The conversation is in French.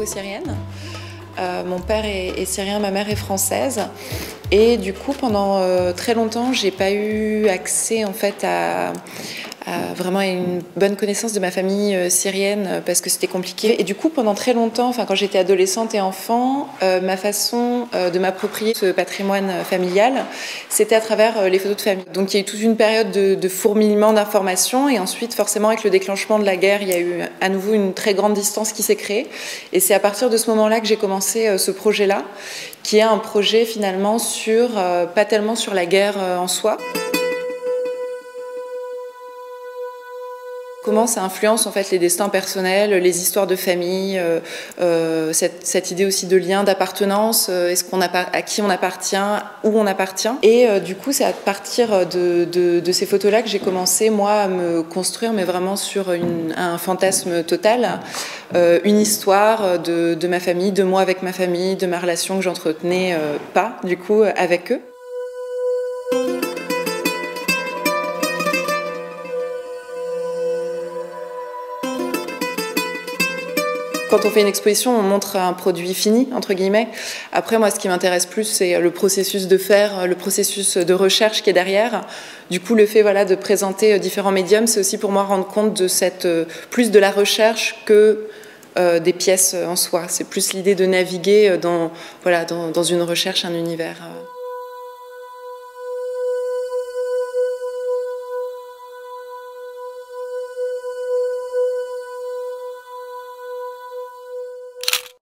franco-syrienne. Mon père est syrien, ma mère est française. Et du coup, pendant très longtemps, j'ai pas eu accès en fait à vraiment une bonne connaissance de ma famille syrienne parce que c'était compliqué. Et du coup, pendant très longtemps, quand j'étais adolescente et enfant, ma façon de m'approprier ce patrimoine familial, c'était à travers les photos de famille. Donc il y a eu toute une période de fourmillement d'informations et ensuite, forcément, avec le déclenchement de la guerre, il y a eu à nouveau une très grande distance qui s'est créée. Et c'est à partir de ce moment-là que j'ai commencé ce projet-là, qui est un projet finalement sur, pas tellement sur la guerre en soi. Comment ça influence en fait les destins personnels, les histoires de famille, cette idée aussi de lien, d'appartenance, à qui on appartient, où on appartient. Et du coup, c'est à partir de ces photos-là que j'ai commencé, moi, à me construire, mais vraiment sur un fantasme total, une histoire de ma famille, de moi avec ma famille, de ma relation que j'entretenais pas, du coup, avec eux. Quand on fait une exposition, on montre un produit fini, entre guillemets. Après, moi, ce qui m'intéresse plus, c'est le processus de faire, le processus de recherche qui est derrière. Du coup, le fait de présenter différents médiums, c'est aussi pour moi rendre compte de plus de la recherche que des pièces en soi. C'est plus l'idée de naviguer dans une recherche, un univers.